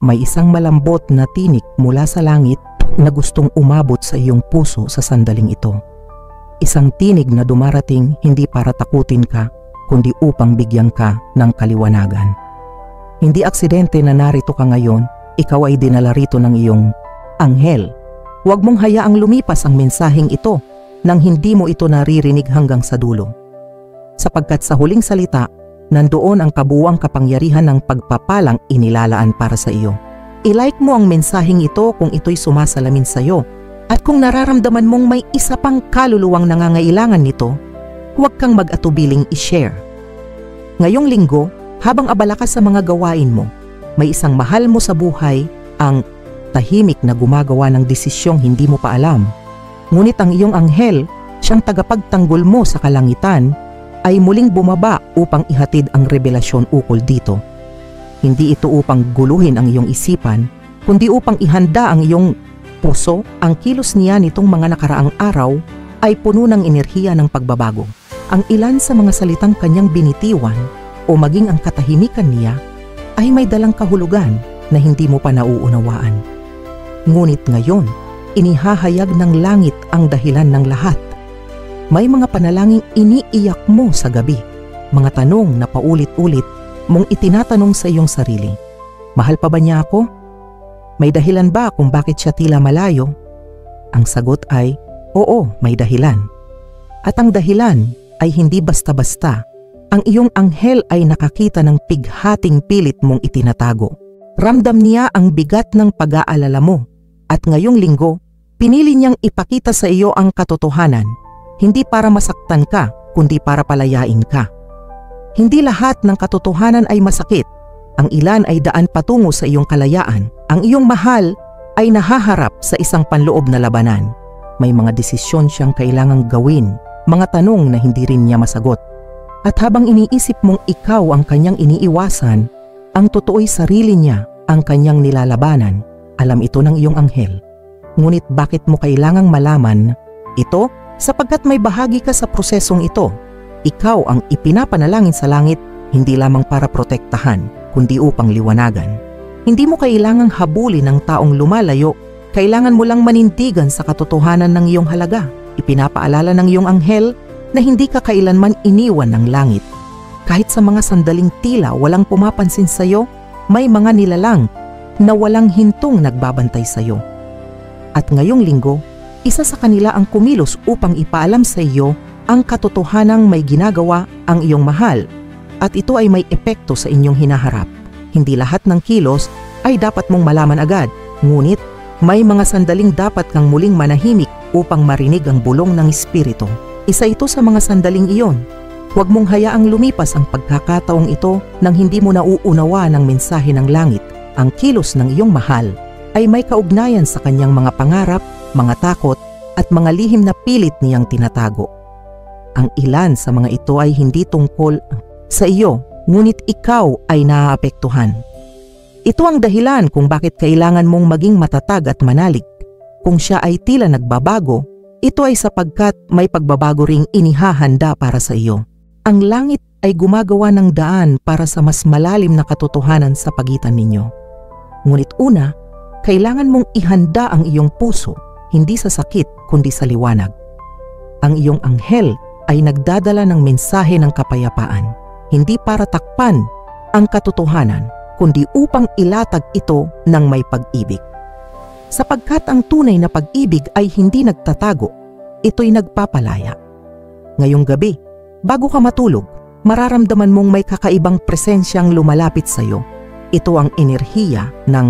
May isang malambot na tinik mula sa langit na gustong umabot sa iyong puso sa sandaling ito. Isang tinig na dumarating hindi para takutin ka, kundi upang bigyan ka ng kaliwanagan. Hindi aksidente na narito ka ngayon, ikaw ay dinala rito ng iyong anghel. Huwag mong hayaang lumipas ang mensaheng ito nang hindi mo ito naririnig hanggang sa dulo. Sapagkat sa huling salita, nandoon ang kabuuang kapangyarihan ng pagpapalang inilalaan para sa iyo. I-like mo ang mensaheng ito kung ito'y sumasalamin sa iyo. At kung nararamdaman mong may isa pang kaluluwang nangangailangan nito, huwag kang mag-atubiling i-share. Ngayong linggo, habang abala ka sa mga gawain mo, may isang mahal mo sa buhay ang tahimik na gumagawa ng desisyong hindi mo pa alam. Ngunit ang iyong anghel, siyang tagapagtanggol mo sa kalangitan, ay muling bumaba upang ihatid ang revelasyon ukol dito. Hindi ito upang guluhin ang iyong isipan, kundi upang ihanda ang iyong puso. Ang kilos niya nitong mga nakaraang araw ay puno ng enerhiya ng pagbabago. Ang ilan sa mga salitang kanyang binitiwan o maging ang katahimikan niya ay may dalang kahulugan na hindi mo pa nauunawaan. Ngunit ngayon, inihahayag ng langit ang dahilan ng lahat. May mga panalangin iniiyak mo sa gabi, mga tanong na paulit-ulit mong itinatanong sa iyong sarili. Mahal pa ba niya ako? May dahilan ba kung bakit siya tila malayo? Ang sagot ay, oo, may dahilan. At ang dahilan ay hindi basta-basta. Ang iyong anghel ay nakakita ng pighating pilit mong itinatago. Ramdam niya ang bigat ng pag-aalala mo. At ngayong linggo, pinili niyang ipakita sa iyo ang katotohanan. Hindi para masaktan ka, kundi para palayain ka. Hindi lahat ng katotohanan ay masakit. Ang ilan ay daan patungo sa iyong kalayaan. Ang iyong mahal ay nahaharap sa isang panloob na labanan. May mga desisyon siyang kailangang gawin, mga tanong na hindi rin niya masagot. At habang iniisip mong ikaw ang kanyang iniiwasan, ang totoo'y sarili niya ang kanyang nilalabanan. Alam ito ng iyong anghel. Ngunit bakit mo kailangang malaman ito? Sapagkat may bahagi ka sa prosesong ito. Ikaw ang ipinapanalangin sa langit, hindi lamang para protektahan, kundi upang liwanagan. Hindi mo kailangang habulin ng taong lumalayo, kailangan mo lang manindigan sa katotohanan ng iyong halaga. Ipinapaalala ng iyong anghel na hindi ka kailanman iniwan ng langit. Kahit sa mga sandaling tila walang pumapansin sa iyo, may mga nilalang na walang hintong nagbabantay sa iyo. At ngayong linggo, isa sa kanila ang kumilos upang ipaalam sa iyo ang katotohanang may ginagawa ang iyong mahal, at ito ay may epekto sa inyong hinaharap. Hindi lahat ng kilos ay dapat mong malaman agad, ngunit may mga sandaling dapat kang muling manahimik upang marinig ang bulong ng Espiritu. Isa ito sa mga sandaling iyon. Huwag mong hayaang lumipas ang pagkakataong ito nang hindi mo nauunawa ng mensahe ng langit. Ang kilos ng iyong mahal ay may kaugnayan sa kanyang mga pangarap, mga takot, at mga lihim na pilit niyang tinatago. Ang ilan sa mga ito ay hindi tungkol sa iyo, ngunit ikaw ay naaapektuhan. Ito ang dahilan kung bakit kailangan mong maging matatag at manalig. Kung siya ay tila nagbabago, ito ay sapagkat may pagbabago ring inihahanda para sa iyo. Ang langit ay gumagawa ng daan para sa mas malalim na katotohanan sa pagitan ninyo. Ngunit una, kailangan mong ihanda ang iyong puso, hindi sa sakit kundi sa liwanag. Ang iyong anghel ay nagdadala ng mensahe ng kapayapaan, hindi para takpan ang katotohanan, kundi upang ilatag ito ng may pag-ibig. Sapagkat ang tunay na pag-ibig ay hindi nagtatago, ito'y nagpapalaya. Ngayong gabi, bago ka matulog, mararamdaman mong may kakaibang presensyang lumalapit sa iyo. Ito ang enerhiya ng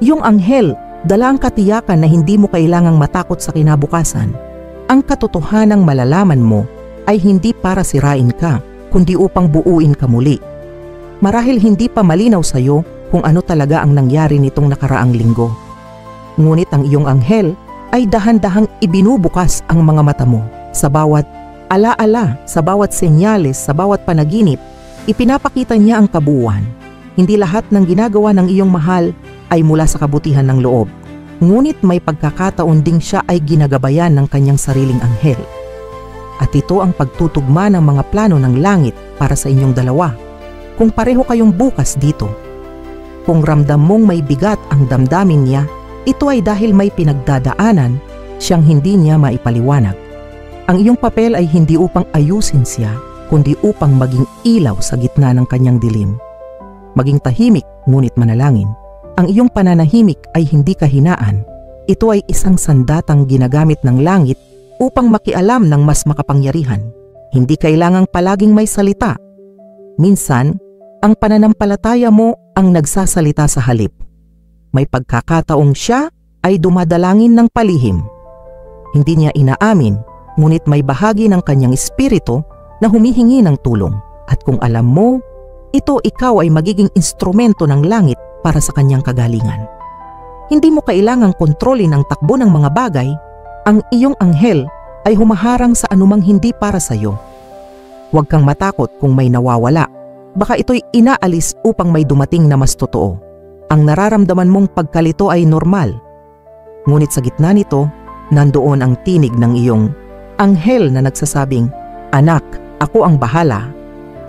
iyong anghel, dala ang katiyakan na hindi mo kailangang matakot sa kinabukasan. Ang katotohanang malalaman mo ay hindi para sirain ka, kundi upang buuin ka muli. Marahil hindi pa malinaw sa iyo kung ano talaga ang nangyari nitong nakaraang linggo. Ngunit ang iyong anghel ay dahan-dahang ibinubukas ang mga mata mo. Sa bawat alaala, sa bawat senyales, sa bawat panaginip, ipinapakita niya ang kabuuan. Hindi lahat ng ginagawa ng iyong mahal ay mula sa kabutihan ng loob. Ngunit may pagkakataon ding siya ay ginagabayan ng kanyang sariling anghel. At ito ang pagtutugma ng mga plano ng langit para sa inyong dalawa. Kung pareho kayong bukas dito, Kung ramdam mong may bigat ang damdamin niya, ito ay dahil may pinagdadaanan siyang hindi niya maipaliwanag. Ang iyong papel ay hindi upang ayusin siya, kundi upang maging ilaw sa gitna ng kanyang dilim. Maging tahimik ngunit manalangin. Ang iyong pananahimik ay hindi kahinaan. Ito ay isang sandatang ginagamit ng langit upang makialam ng mas makapangyarihan. Hindi kailangang palaging may salita. Minsan, ang pananampalataya mo ang nagsasalita sa halip. May pagkakataong siya ay dumadalangin ng palihim. Hindi niya inaamin, ngunit may bahagi ng kanyang espiritu na humihingi ng tulong. At kung alam mo, ikaw ay magiging instrumento ng langit para sa kanyang kagalingan. Hindi mo kailangang kontrolin ang takbo ng mga bagay. Ang iyong anghel ay humaharang sa anumang hindi para sa iyo. Huwag kang matakot kung may nawawala. Baka ito'y inaalis upang may dumating na mas totoo. Ang nararamdaman mong pagkalito ay normal. Ngunit sa gitna nito, nandoon ang tinig ng iyong anghel na nagsasabing, "Anak, ako ang bahala."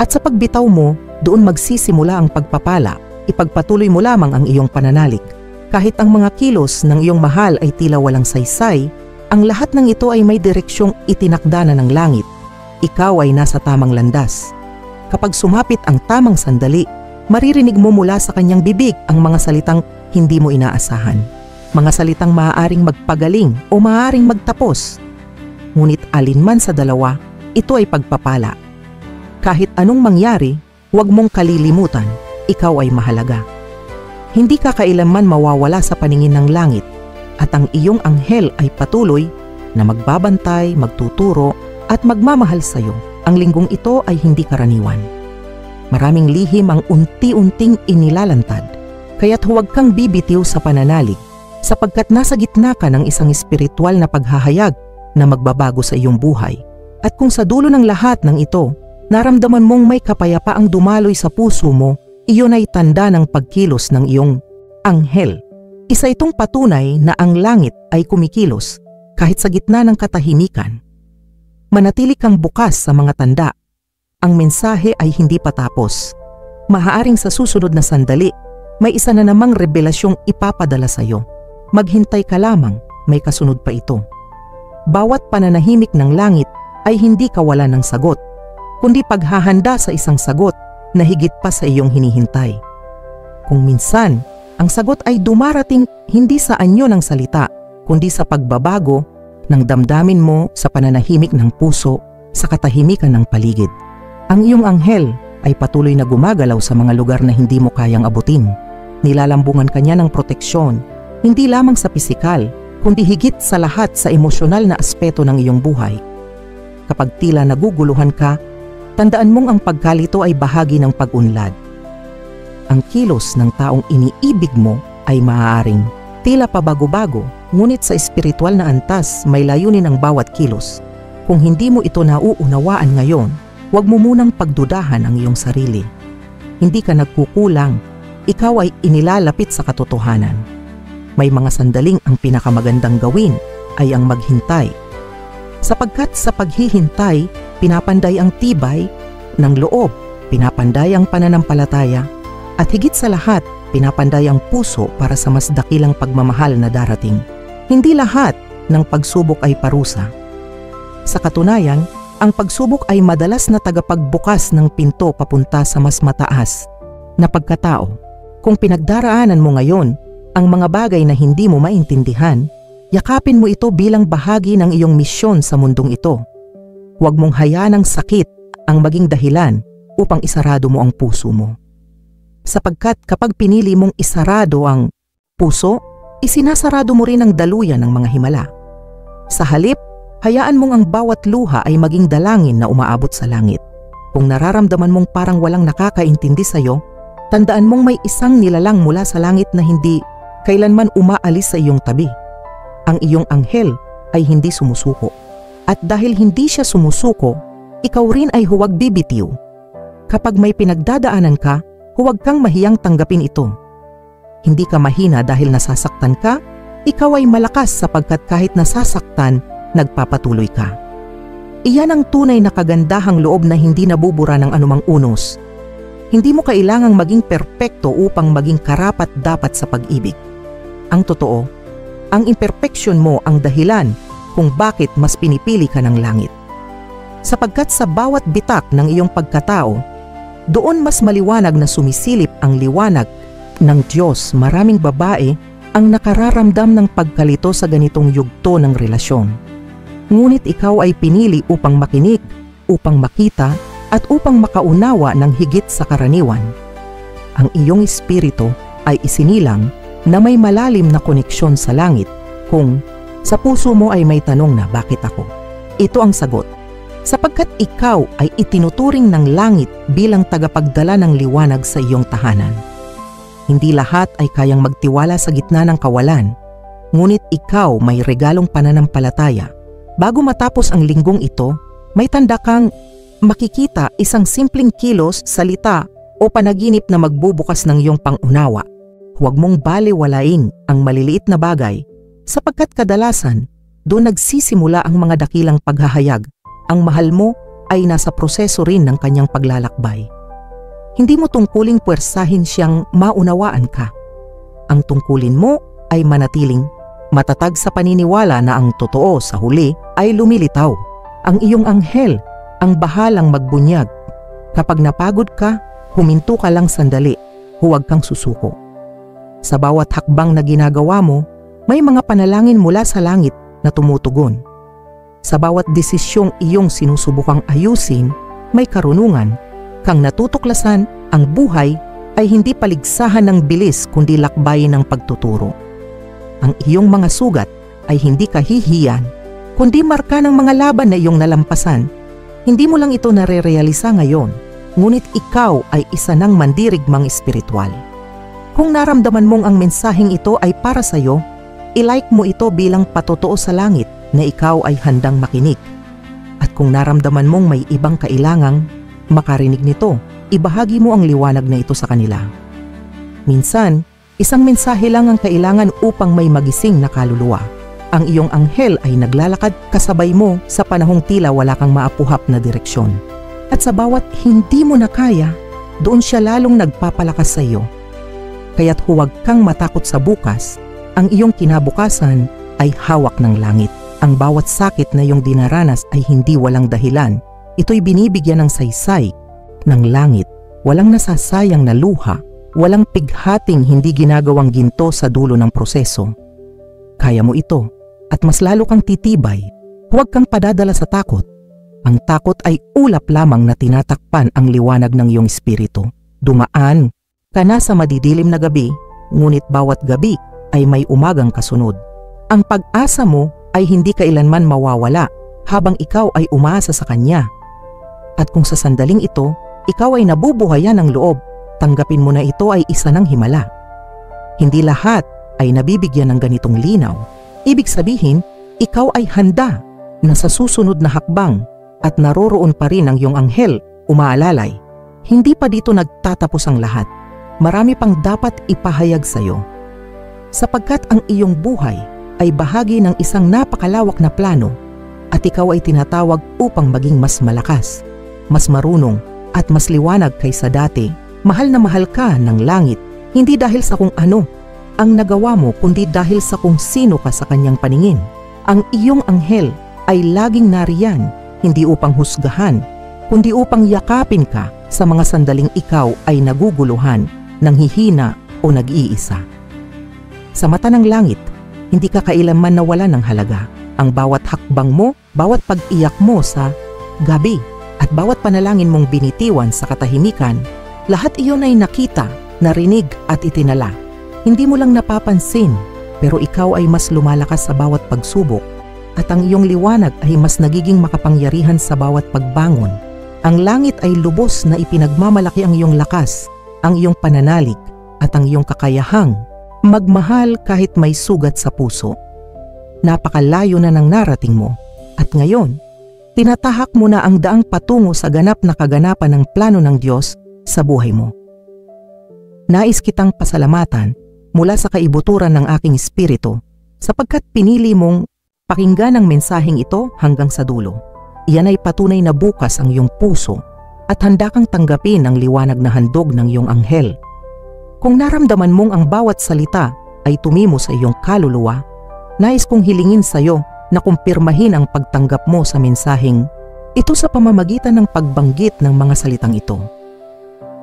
At sa pagbitaw mo, doon magsisimula ang pagpapala. Ipagpatuloy mo lamang ang iyong pananalig. Kahit ang mga kilos ng iyong mahal ay tila walang saysay, ang lahat ng ito ay may direksyong itinakda na ng langit. Ikaw ay nasa tamang landas. Kapag sumapit ang tamang sandali, maririnig mo mula sa kanyang bibig ang mga salitang hindi mo inaasahan. Mga salitang maaaring magpagaling o maaaring magtapos. Ngunit alinman sa dalawa, ito ay pagpapala. Kahit anong mangyari, huwag mong kalilimutan, ikaw ay mahalaga. Hindi ka kailanman mawawala sa paningin ng langit at ang iyong anghel ay patuloy na magbabantay, magtuturo at magmamahal sa iyo. Ang linggong ito ay hindi karaniwan. Maraming lihim ang unti-unting inilalantad, kaya't huwag kang bibitiw sa pananalig sapagkat nasa gitna ka ng isang espiritual na paghahayag na magbabago sa iyong buhay. At kung sa dulo ng lahat ng ito, naramdaman mong may kapayapaang dumaloy sa puso mo, iyon ay tanda ng pagkilos ng iyong anghel. Isa itong patunay na ang langit ay kumikilos kahit sa gitna ng katahimikan. Manatili kang bukas sa mga tanda. Ang mensahe ay hindi patapos. Mahaaring sa susunod na sandali, may isa na namang revelasyong ipapadala sa iyo. Maghintay ka lamang, may kasunod pa ito. Bawat pananahimik ng langit ay hindi kawalan ng sagot, kundi paghahanda sa isang sagot na higit pa sa iyong hinihintay. Kung minsan, ang sagot ay dumarating hindi sa anyo ng salita, kundi sa pagbabago ng damdamin mo sa pananahimik ng puso sa katahimikan ng paligid. Ang iyong anghel ay patuloy na gumagalaw sa mga lugar na hindi mo kayang abutin. Nilalambungan ka niya ng proteksyon, hindi lamang sa pisikal, kundi higit sa lahat sa emosyonal na aspeto ng iyong buhay. Kapag tila naguguluhan ka, tandaan mong ang pagkalito ay bahagi ng pag-unlad. Ang kilos ng taong iniibig mo ay maaaring tila pabago-bago, ngunit sa espiritual na antas may layunin ang bawat kilos. Kung hindi mo ito nauunawaan ngayon, huwag mo munang pagdudahan ang iyong sarili. Hindi ka nagkukulang, ikaw ay inilalapit sa katotohanan. May mga sandaling ang pinakamagandang gawin ay ang maghintay. Sapagkat sa paghihintay, pinapanday ang tibay ng loob, pinapanday ang pananampalataya, at higit sa lahat, pinapanday ang puso para sa mas dakilang pagmamahal na darating. Hindi lahat ng pagsubok ay parusa. Sa katunayan, ang pagsubok ay madalas na tagapagbukas ng pinto papunta sa mas mataas na pagkatao. Kung pinagdaraanan mo ngayon ang mga bagay na hindi mo maintindihan, yakapin mo ito bilang bahagi ng iyong misyon sa mundong ito. Huwag mong hayaan ang sakit ang maging dahilan upang isarado mo ang puso mo. Sapagkat kapag pinili mong isarado ang puso, isinasarado mo rin ang daluyan ng mga himala. Sa halip, hayaan mong ang bawat luha ay maging dalangin na umaabot sa langit. Kung nararamdaman mong parang walang nakakaintindi sa iyo, tandaan mong may isang nilalang mula sa langit na hindi kailanman umaalis sa iyong tabi. Ang iyong anghel ay hindi sumusuko. At dahil hindi siya sumusuko, ikaw rin ay huwag bibitiw. Kapag may pinagdadaanan ka, huwag kang mahiyang tanggapin ito. Hindi ka mahina dahil nasasaktan ka, ikaw ay malakas sapagkat kahit nasasaktan, nagpapatuloy ka. Iyan ang tunay na kagandahang loob na hindi nabubura ng anumang unos. Hindi mo kailangang maging perpekto upang maging karapat-dapat sa pag-ibig. Ang totoo, ang imperfection mo ang dahilan kung bakit mas pinipili ka ng langit. Sapagkat sa bawat bitak ng iyong pagkatao, doon mas maliwanag na sumisilip ang liwanag ng Diyos. Maraming babae ang nakararamdam ng pagkalito sa ganitong yugto ng relasyon. Ngunit ikaw ay pinili upang makinig, upang makita, at upang makaunawa ng higit sa karaniwan. Ang iyong espiritu ay isinilang na may malalim na koneksyon sa langit kung sa puso mo ay may tanong na bakit ako? Ito ang sagot. Sapagkat ikaw ay itinuturing ng langit bilang tagapagdala ng liwanag sa iyong tahanan. Hindi lahat ay kayang magtiwala sa gitna ng kawalan, ngunit ikaw may regalong pananampalataya. Bago matapos ang linggong ito, may tanda kang makikita isang simpleng kilos, salita o panaginip na magbubukas ng iyong pangunawa. Huwag mong balewalain ang maliliit na bagay sapagkat kadalasan doon nagsisimula ang mga dakilang paghahayag. Ang mahal mo ay nasa proseso rin ng kanyang paglalakbay. Hindi mo tungkuling puwersahin siyang maunawaan ka. Ang tungkulin mo ay manatiling matatag sa paniniwala na ang totoo sa huli ay lumilitaw. Ang iyong anghel ang bahalang magbunyag. Kapag napagod ka, huminto ka lang sandali, huwag kang susuko. Sa bawat hakbang na ginagawa mo, may mga panalangin mula sa langit na tumutugon. Sa bawat desisyong iyong sinusubukang ayusin, may karunungan kang natutuklasan. Ang buhay ay hindi paligsahan ng bilis kundi lakbayin ng pagtuturo. Ang iyong mga sugat ay hindi kahihiyan, kundi marka ng mga laban na iyong nalampasan. Hindi mo lang ito narerealisa ngayon, ngunit ikaw ay isa ng mandirigmang espiritual. Kung naramdaman mong ang mensaheng ito ay para sa iyo, ilike mo ito bilang patotoo sa langit na ikaw ay handang makinig. At kung naramdaman mong may ibang kailangang makarinig nito, ibahagi mo ang liwanag na ito sa kanila. Minsan, isang mensahe lang ang kailangan upang may magising na kaluluwa. Ang iyong anghel ay naglalakad kasabay mo sa panahong tila wala kang maapuhap na direksyon. At sa bawat hindi mo na kaya, doon siya lalong nagpapalakas sa iyo. Kaya't huwag kang matakot sa bukas. Ang iyong kinabukasan ay hawak ng langit. Ang bawat sakit na iyong dinaranas ay hindi walang dahilan. Ito'y binibigyan ng saysay ng langit. Walang nasasayang na luha, walang pighating hindi ginagawang ginto sa dulo ng proseso. Kaya mo ito. At mas lalo kang titibay. Huwag kang padadala sa takot. Ang takot ay ulap lamang na tinatakpan ang liwanag ng iyong espiritu. Dumaan ka na sa madidilim na gabi, ngunit bawat gabi ay may umagang kasunod. Ang pag-asa mo ay hindi kailanman mawawala habang ikaw ay umaasa sa Kanya. At kung sa sandaling ito, ikaw ay nabubuhayan ng loob, tanggapin mo na ito ay isa ng himala. Hindi lahat ay nabibigyan ng ganitong linaw. Ibig sabihin, ikaw ay handa na sa susunod na hakbang at naroroon pa rin ang iyong anghel umaalalay. Hindi pa dito nagtatapos ang lahat. Marami pang dapat ipahayag sa iyo. Sapagkat ang iyong buhay ay bahagi ng isang napakalawak na plano at ikaw ay tinatawag upang maging mas malakas, mas marunong at mas liwanag kaysa dati. Mahal na mahal ka ng langit, hindi dahil sa kung ano ang nagawa mo kundi dahil sa kung sino ka sa kanyang paningin. Ang iyong anghel ay laging nariyan, hindi upang husgahan, kundi upang yakapin ka sa mga sandaling ikaw ay naguguluhan, nanghihina o nag-iisa. Sa mata ng langit, hindi ka kailanman nawala ng halaga. Ang bawat hakbang mo, bawat pag-iyak mo sa gabi, at bawat panalangin mong binitiwan sa katahimikan, lahat iyon ay nakita, narinig at itinala. Hindi mo lang napapansin, pero ikaw ay mas lumalakas sa bawat pagsubok at ang iyong liwanag ay mas nagiging makapangyarihan sa bawat pagbangon. Ang langit ay lubos na ipinagmamalaki ang iyong lakas, ang iyong pananalig at ang iyong kakayahang magmahal kahit may sugat sa puso. Napakalayo na ng narating mo at ngayon, tinatahak mo na ang daang patungo sa ganap na kaganapan ng plano ng Diyos sa buhay mo. Nais kitang pasalamatan mula sa kaibuturan ng aking espiritu sapagkat pinili mong pakinggan ang mensaheng ito hanggang sa dulo. Iyan ay patunay na bukas ang iyong puso at handa kang tanggapin ang liwanag na handog ng iyong anghel. Kung naramdaman mong ang bawat salita ay tumimo sa iyong kaluluwa, nais kong hilingin sa iyo na kumpirmahin ang pagtanggap mo sa mensaheng ito sa pamamagitan ng pagbanggit ng mga salitang ito.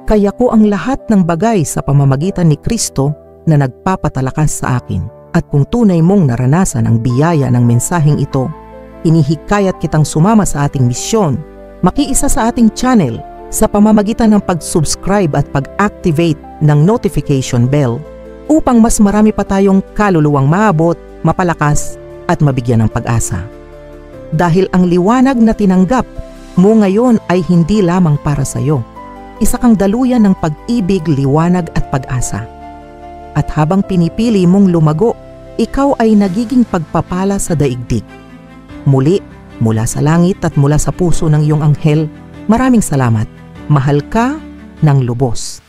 Kaya ko ang lahat ng bagay sa pamamagitan ni Kristo na nagpapatalakas sa akin. At kung tunay mong naranasan ang biyaya ng mensaheng ito, inihikayat kitang sumama sa ating misyon, makiisa sa ating channel sa pamamagitan ng pag-subscribe at pag-activate ng notification bell upang mas marami pa tayong kaluluwang maabot, mapalakas at mabigyan ng pag-asa. Dahil ang liwanag na tinanggap mo ngayon ay hindi lamang para sa iyo. Isa kang daluyan ng pag-ibig, liwanag at pag-asa. At habang pinipili mong lumago, ikaw ay nagiging pagpapala sa daigdig. Muli, mula sa langit at mula sa puso ng iyong anghel, maraming salamat. Mahal ka ng lubos.